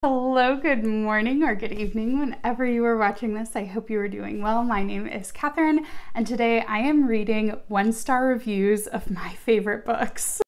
Hello, good morning or good evening whenever you are watching this. I hope you are doing well. My name is Catherine and today I am reading 1-star reviews of my favorite books.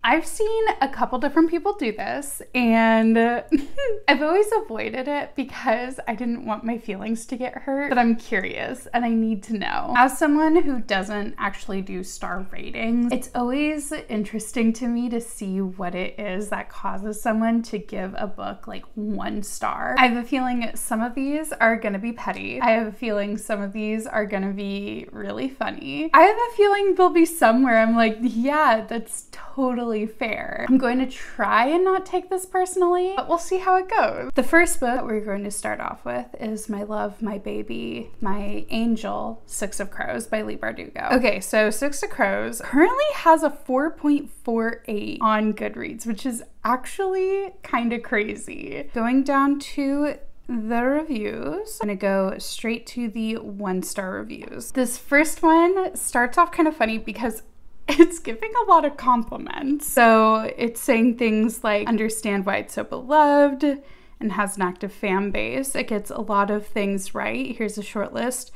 I've seen a couple different people do this and I've always avoided it because I didn't want my feelings to get hurt, but I'm curious and I need to know. As someone who doesn't actually do star ratings, it's always interesting to me to see what it is that causes someone to give a book like 1 star. I have a feeling some of these are gonna be petty. I have a feeling some of these are gonna be really funny. I have a feeling there'll be some where I'm like, yeah, that's totally fair. I'm going to try and not take this personally, but we'll see how it goes. The first book that we're going to start off with is My Love, My Baby, My Angel, 6 of Crows by Leigh Bardugo. Okay, so 6 of Crows currently has a 4.48 on Goodreads, which is actually kind of crazy. Going down to the reviews, I'm gonna go straight to the 1-star reviews. This first one starts off kind of funny because it's giving a lot of compliments. So it's saying things like, understand why it's so beloved and has an active fan base. It gets a lot of things right. Here's a short list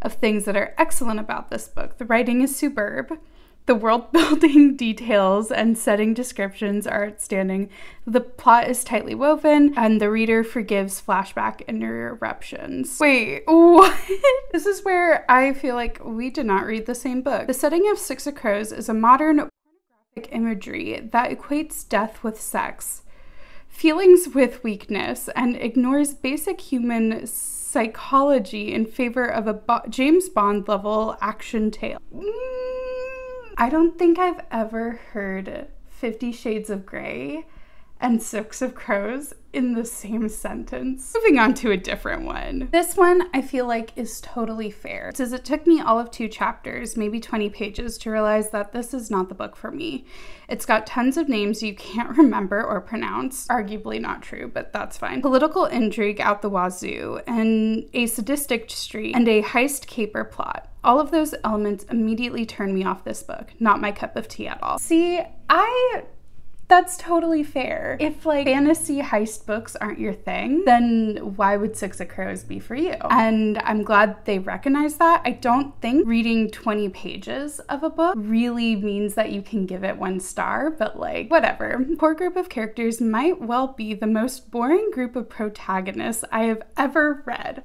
of things that are excellent about this book. The writing is superb. The world building details and setting descriptions are outstanding. The plot is tightly woven and the reader forgives flashback interruptions. Wait, what? This is where I feel like we did not read the same book. The setting of 6 of Crows is a modern pornographic imagery that equates death with sex, feelings with weakness, and ignores basic human psychology in favor of a James Bond level action tale. I don't think I've ever heard 50 Shades of Grey and 6 of Crows in the same sentence. Moving on to a different one. This one I feel like is totally fair. It says it took me all of 2 chapters, maybe 20 pages, to realize that this is not the book for me. It's got tons of names you can't remember or pronounce. Arguably not true, but that's fine. Political intrigue out the wazoo, and a sadistic streak, and a heist caper plot. All of those elements immediately turned me off this book. Not my cup of tea at all. See, that's totally fair. If like fantasy heist books aren't your thing, then why would 6 of Crows be for you? And I'm glad they recognize that. I don't think reading 20 pages of a book really means that you can give it 1 star, but like, whatever. Poor group of characters might well be the most boring group of protagonists I have ever read.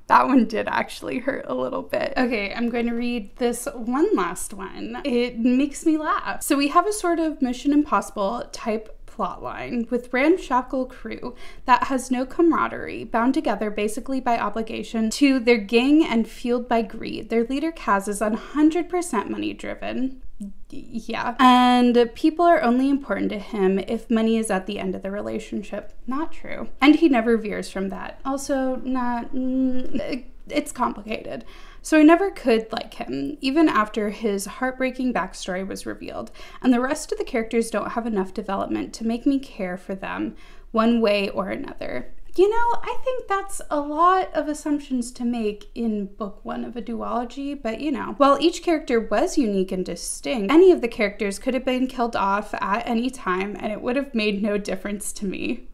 That one did actually hurt a little bit. Okay, I'm going to read this one last one. It makes me laugh. So we have a sort of Mission Impossible type plotline with ramshackle crew that has no camaraderie, bound together basically by obligation to their gang and fueled by greed. Their leader Kaz is 100% money driven. Yeah. And people are only important to him if money is at the end of the relationship. Not true. And he never veers from that. Also, it's complicated. So I never could like him, even after his heartbreaking backstory was revealed. And the rest of the characters don't have enough development to make me care for them one way or another. You know, I think that's a lot of assumptions to make in book 1 of a duology, but you know. While each character was unique and distinct, any of the characters could have been killed off at any time and it would have made no difference to me.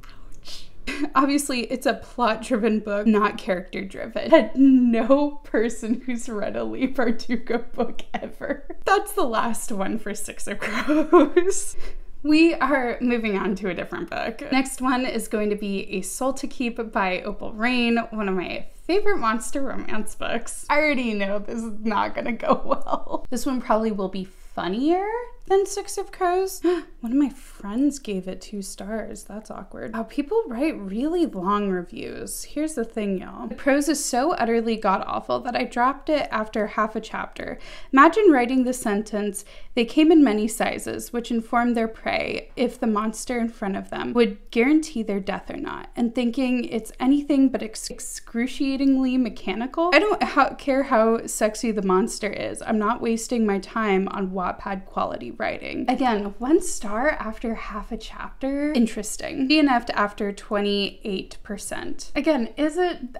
Ouch. Obviously, it's a plot-driven book, not character-driven. Had no person who's read a Leigh Bardugo book ever. That's the last one for 6 of Crows. We are moving on to a different book. Next one is going to be A Soul to Keep by Opal Rain, one of my favorite monster romance books. I already know this is not gonna go well. This one probably will be funnier than 6 of Crows. One of my friends gave it 2 stars. That's awkward. Wow, people write really long reviews. Here's the thing, y'all. The prose is so utterly god-awful that I dropped it after half a chapter. Imagine writing the sentence, they came in many sizes, which informed their prey if the monster in front of them would guarantee their death or not, and thinking it's anything but excruciatingly mechanical. I don't care how sexy the monster is. I'm not wasting my time on Wattpad quality writing. Again, 1 star after half a chapter. Interesting. DNF'd after 28%. Again,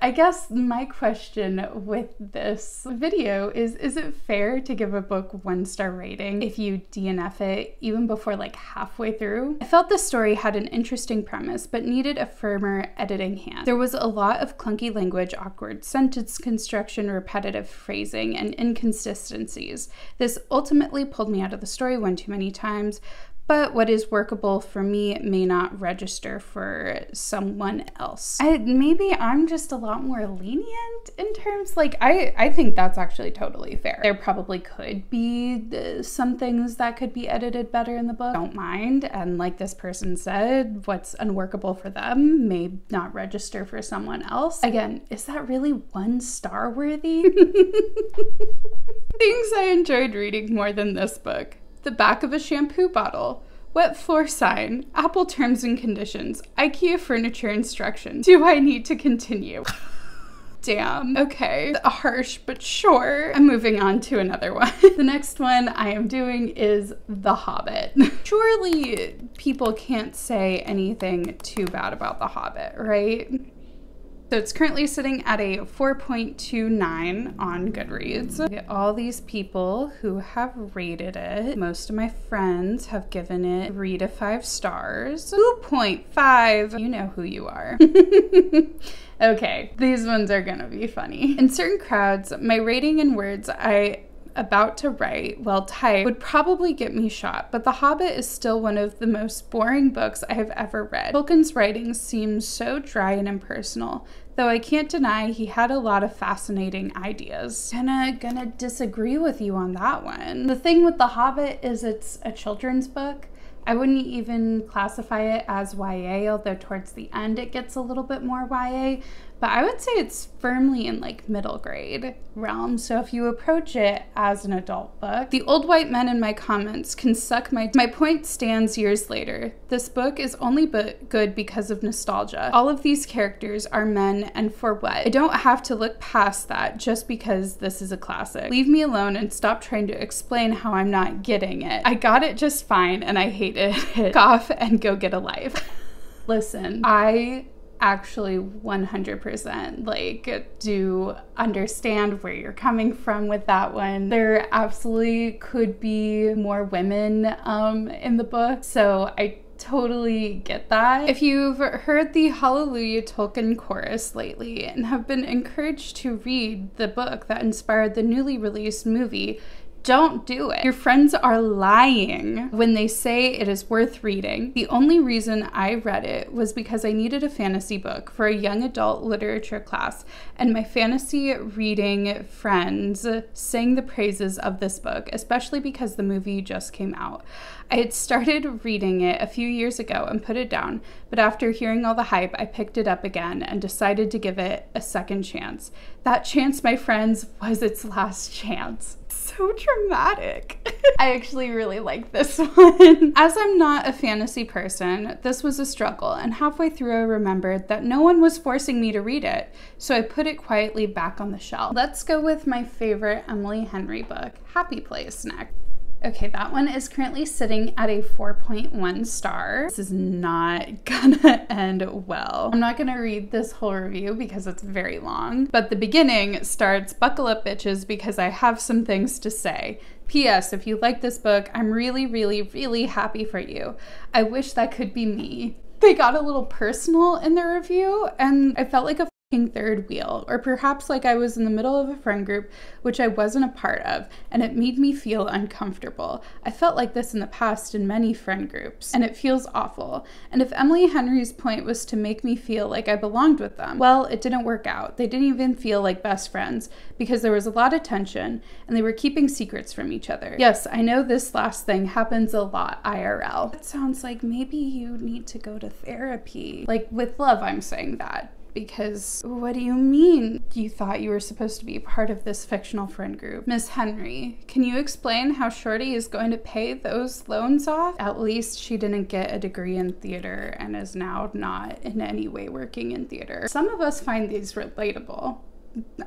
I guess my question with this video is it fair to give a book 1-star rating if you DNF it even before like halfway through? I felt the story had an interesting premise, but needed a firmer editing hand. There was a lot of clunky language, awkward sentence construction, repetitive phrasing, and inconsistencies. This ultimately pulled me out of the story one too many times, but what is workable for me may not register for someone else. Maybe I'm just a lot more lenient in terms, like, I think that's actually totally fair. There probably could be some things that could be edited better in the book. Don't mind, and like this person said, what's unworkable for them may not register for someone else. Again, is that really 1 star worthy? Things I enjoyed reading more than this book: the back of a shampoo bottle, wet floor sign, Apple terms and conditions, IKEA furniture instructions. Do I need to continue? Damn. Okay. Harsh, but sure. I'm moving on to another one. The next one I am doing is The Hobbit. Surely people can't say anything too bad about The Hobbit, right? So it's currently sitting at a 4.29 on Goodreads. I get all these people who have rated it. Most of my friends have given it 3 to 5 stars. 2.5. You know who you are. Okay, these ones are gonna be funny. In certain crowds, my rating in words about to write, well typed, would probably get me shot, but The Hobbit is still one of the most boring books I have ever read. Tolkien's writing seems so dry and impersonal, though I can't deny he had a lot of fascinating ideas. Gonna disagree with you on that one. The thing with The Hobbit is it's a children's book. I wouldn't even classify it as YA, although towards the end it gets a little bit more YA, but I would say it's firmly in like middle grade realm. So if you approach it as an adult book, the old white men in my comments can suck my point stands years later. This book is only good because of nostalgia. All of these characters are men, and for what? I don't have to look past that just because this is a classic. Leave me alone and stop trying to explain how I'm not getting it. I got it just fine and I hated it. Cough and go get a life. Listen, I actually 100% like do understand where you're coming from with that one. There absolutely could be more women in the book, so I totally get that. If you've heard the Hallelujah Tolkien chorus lately and have been encouraged to read the book that inspired the newly released movie, don't do it. Your friends are lying when they say it is worth reading. The only reason I read it was because I needed a fantasy book for a young adult literature class, and my fantasy reading friends sang the praises of this book, especially because the movie just came out. I had started reading it a few years ago and put it down, but after hearing all the hype, I picked it up again and decided to give it a second chance. That chance, my friends, was its last chance. So dramatic. I actually really like this one. As I'm not a fantasy person, this was a struggle, and halfway through I remembered that no one was forcing me to read it, so I put it quietly back on the shelf. Let's go with my favorite Emily Henry book, Happy Place, next. Okay, that one is currently sitting at a 4.1 star. This is not gonna end well. I'm not gonna read this whole review because it's very long, but the beginning starts, buckle up bitches because I have some things to say. P.S. If you like this book, I'm really, really, really happy for you. I wish that could be me. They got a little personal in their review, and I felt like a third wheel, or perhaps like I was in the middle of a friend group which I wasn't a part of, and it made me feel uncomfortable. I felt like this in the past in many friend groups, and it feels awful. And if Emily Henry's point was to make me feel like I belonged with them, well, it didn't work out. They didn't even feel like best friends because there was a lot of tension and they were keeping secrets from each other. Yes, I know this last thing happens a lot IRL. It sounds like maybe you need to go to therapy. Like with love, I'm saying that. Because what do you mean you thought you were supposed to be part of this fictional friend group? Miss Henry, can you explain how Shorty is going to pay those loans off? At least she didn't get a degree in theater and is now not in any way working in theater. Some of us find these relatable.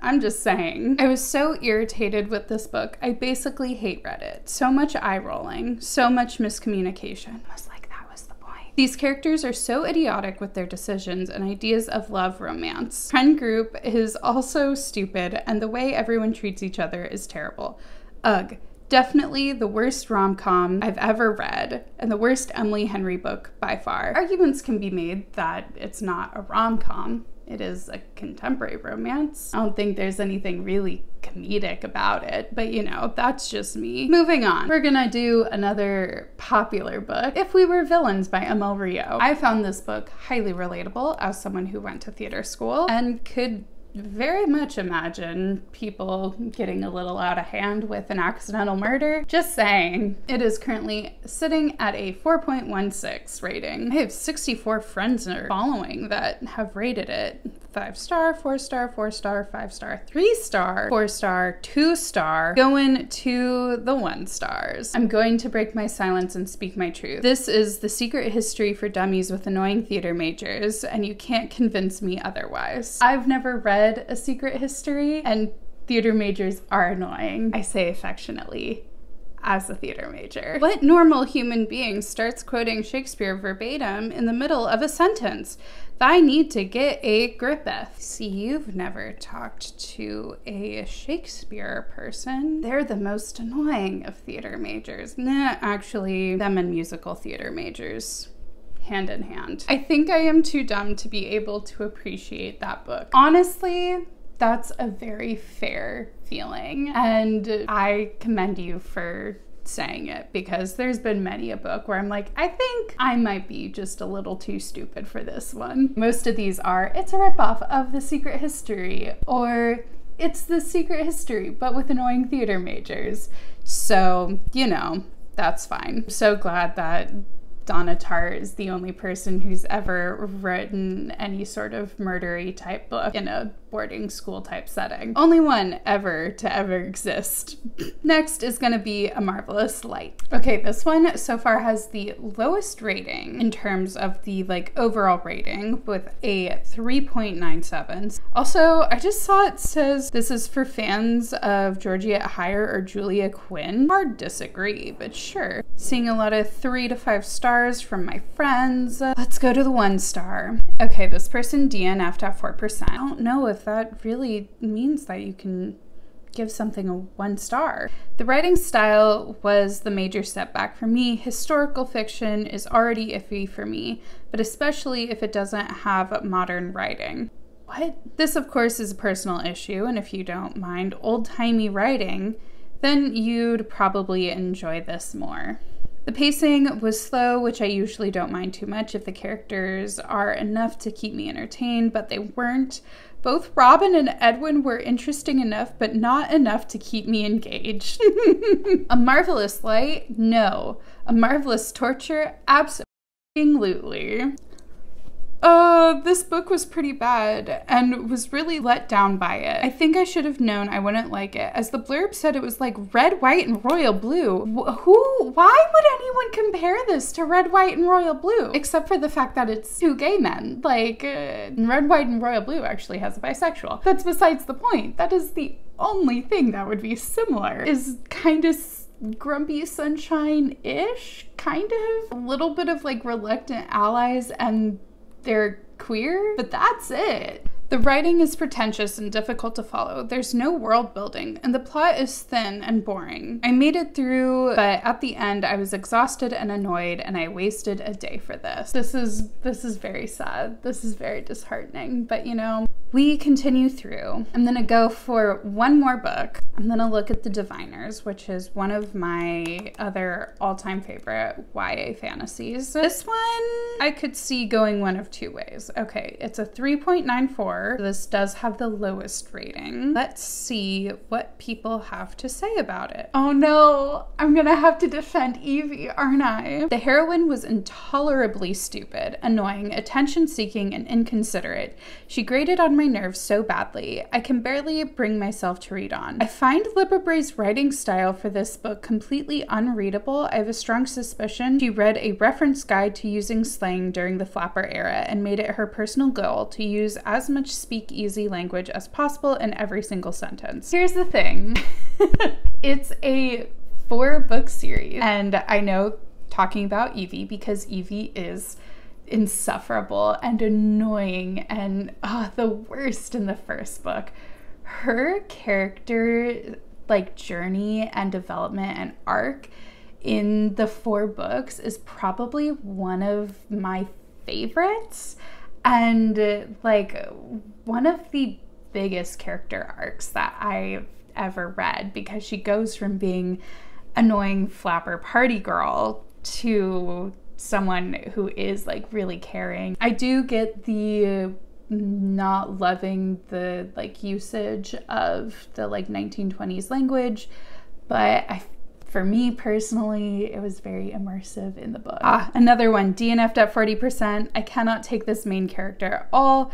I'm just saying. I was so irritated with this book. I basically hate read it. So much eye rolling, so much miscommunication. I was like, that was the point. These characters are so idiotic with their decisions and ideas of love romance. Friend group is also stupid, and the way everyone treats each other is terrible. Ugh. Definitely the worst rom-com I've ever read, and the worst Emily Henry book by far. Arguments can be made that it's not a rom-com. It is a contemporary romance. I don't think there's anything really comedic about it, but you know, that's just me. Moving on, we're gonna do another popular book, If We Were Villains by Emil Rio. I found this book highly relatable as someone who went to theater school and could very much imagine people getting a little out of hand with an accidental murder. Just saying. It is currently sitting at a 4.16 rating. I have 64 friends in our following that have rated it 5-star, 4-star, 4-star, 5-star, 3-star, 4-star, 2-star, going to the 1 stars. I'm going to break my silence and speak my truth. This is the secret history for dummies with annoying theater majors, and you can't convince me otherwise. I've never read a secret history, and theater majors are annoying. I say affectionately, as a theater major. What normal human being starts quoting Shakespeare verbatim in the middle of a sentence? I need to get a gripeth. See, you've never talked to a Shakespeare person. They're the most annoying of theater majors. Nah, actually, them and musical theater majors. Hand in hand. I think I am too dumb to be able to appreciate that book. Honestly, that's a very fair feeling, and I commend you for saying it, because there's been many a book where I'm like, I think I might be just a little too stupid for this one. Most of these are, it's a ripoff of The Secret History, or it's The Secret History but with annoying theater majors. So, you know, that's fine. I'm so glad that Donna Tartt is the only person who's ever written any sort of murdery type book in a boarding school type setting. Only one ever to ever exist. Next is gonna be A Marvelous Light. Okay, this one so far has the lowest rating in terms of the overall rating, with a 3.97. Also, I just saw it says this is for fans of Georgette Heyer or Julia Quinn. Hard disagree, but sure. Seeing a lot of 3 to 5 stars from my friends. Let's go to the 1 star. Okay, this person DNF'd at 4%. I don't know if that really means that you can give something a 1 star. The writing style was the major setback for me. Historical fiction is already iffy for me, but especially if it doesn't have modern writing. What? This, of course, is a personal issue, and if you don't mind old-timey writing, then you'd probably enjoy this more. The pacing was slow, which I usually don't mind too much if the characters are enough to keep me entertained, but they weren't. Both Robin and Edwin were interesting enough, but not enough to keep me engaged. A Marvelous Light? No. A Marvelous Torture? Absolutely. This book was pretty bad and was really let down by it. I think I should have known I wouldn't like it, as the blurb said it was like red, white, and royal blue. Why would anyone compare this to red, white, and royal blue? Except for the fact that it's 2 gay men. Red, white, and royal blue actually has a bisexual. That's besides the point. That is the only thing that would be similar, is kind of Grumpy Sunshine-ish, kind of. A little bit of reluctant allies and they're queer, but that's it. The writing is pretentious and difficult to follow. There's no world building, and the plot is thin and boring. I made it through, but at the end I was exhausted and annoyed, and I wasted a day for this. This is very sad. This is very disheartening, but you know, we continue through. I'm gonna go for 1 more book. I'm gonna look at The Diviners, which is one of my other all-time favorite YA fantasies. This one I could see going one of 2 ways. Okay, it's a 3.94. This does have the lowest rating. Let's see what people have to say about it. Oh no, I'm gonna have to defend Evie, aren't I? The heroine was intolerably stupid, annoying, attention-seeking, and inconsiderate. She grated on my nerves so badly, I can barely bring myself to read on. I find Libba Bray's writing style for this book completely unreadable. I have a strong suspicion she read a reference guide to using slang during the Flapper era and made it her personal goal to use as much much speak-easy language as possible in every single sentence. Here's the thing. It's a 4-book series, and I know talking about Evie because Evie is insufferable and annoying and the worst in the first book. Her character like journey and development and arc in the 4 books is probably one of my favorites and like one of the biggest character arcs that I've ever read, because she goes from being annoying flapper party girl to someone who is like really caring. I do get the not loving the like usage of the like 1920s language, but for me personally, it was very immersive in the book. Another one, DNF'd at 40%. I cannot take this main character at all.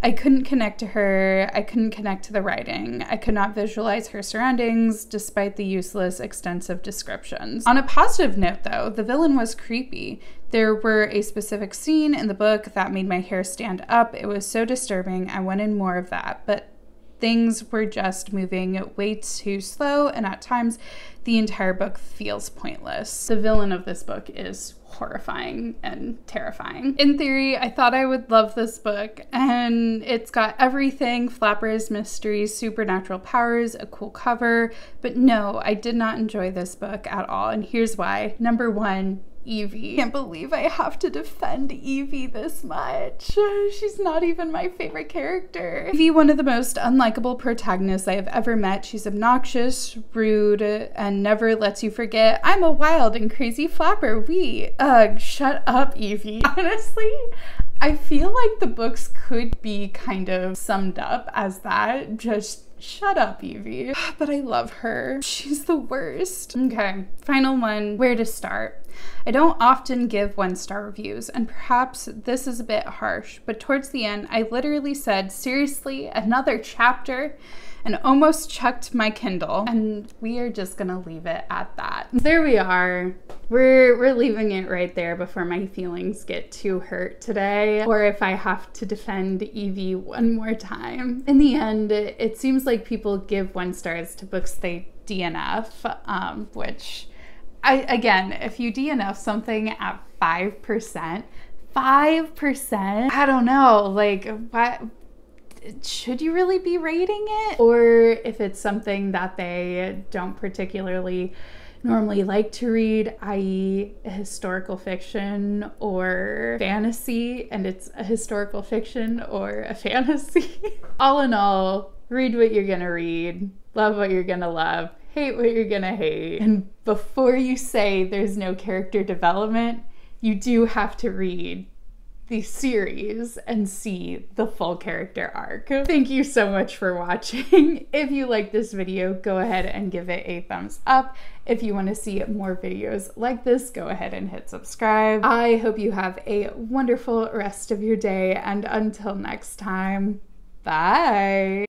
I couldn't connect to her. I couldn't connect to the writing. I could not visualize her surroundings despite the useless, extensive descriptions. On a positive note though, the villain was creepy. There were a specific scene in the book that made my hair stand up. It was so disturbing. I wanted more of that, but things were just moving way too slow, and at times the entire book feels pointless. The villain of this book is horrifying and terrifying. In theory, I thought I would love this book, and it's got everything: flappers, mysteries, supernatural powers, a cool cover, but no, I did not enjoy this book at all, and here's why. Number 1, Evie. I can't believe I have to defend Evie this much. She's not even my favorite character. Evie, one of the most unlikable protagonists I have ever met. She's obnoxious, rude, and never lets you forget, I'm a wild and crazy flapper. Shut up, Evie. Honestly, I feel like the books could be kind of summed up as that. Just shut up, Evie. But I love her. She's the worst. Okay, final one, where to start. I don't often give 1-star reviews, and perhaps this is a bit harsh, but towards the end, I literally said, seriously, another chapter? And almost chucked my Kindle, and we are just gonna leave it at that. There we are. We're leaving it right there before my feelings get too hurt today, or if I have to defend Evie one more time. In the end, it seems like people give 1 stars to books they DNF, which, again, if you DNF something at 5%, I don't know, like, what? Should you really be rating it? Or if it's something that they don't particularly normally like to read, i.e. historical fiction or fantasy, and it's a historical fiction or a fantasy. All in all, read what you're gonna read, love what you're gonna love, hate what you're gonna hate. And before you say there's no character development, you do have to read the series and see the full character arc. Thank you so much for watching. If you like this video, go ahead and give it a thumbs up. If you want to see more videos like this, go ahead and hit subscribe. I hope you have a wonderful rest of your day, and until next time, bye.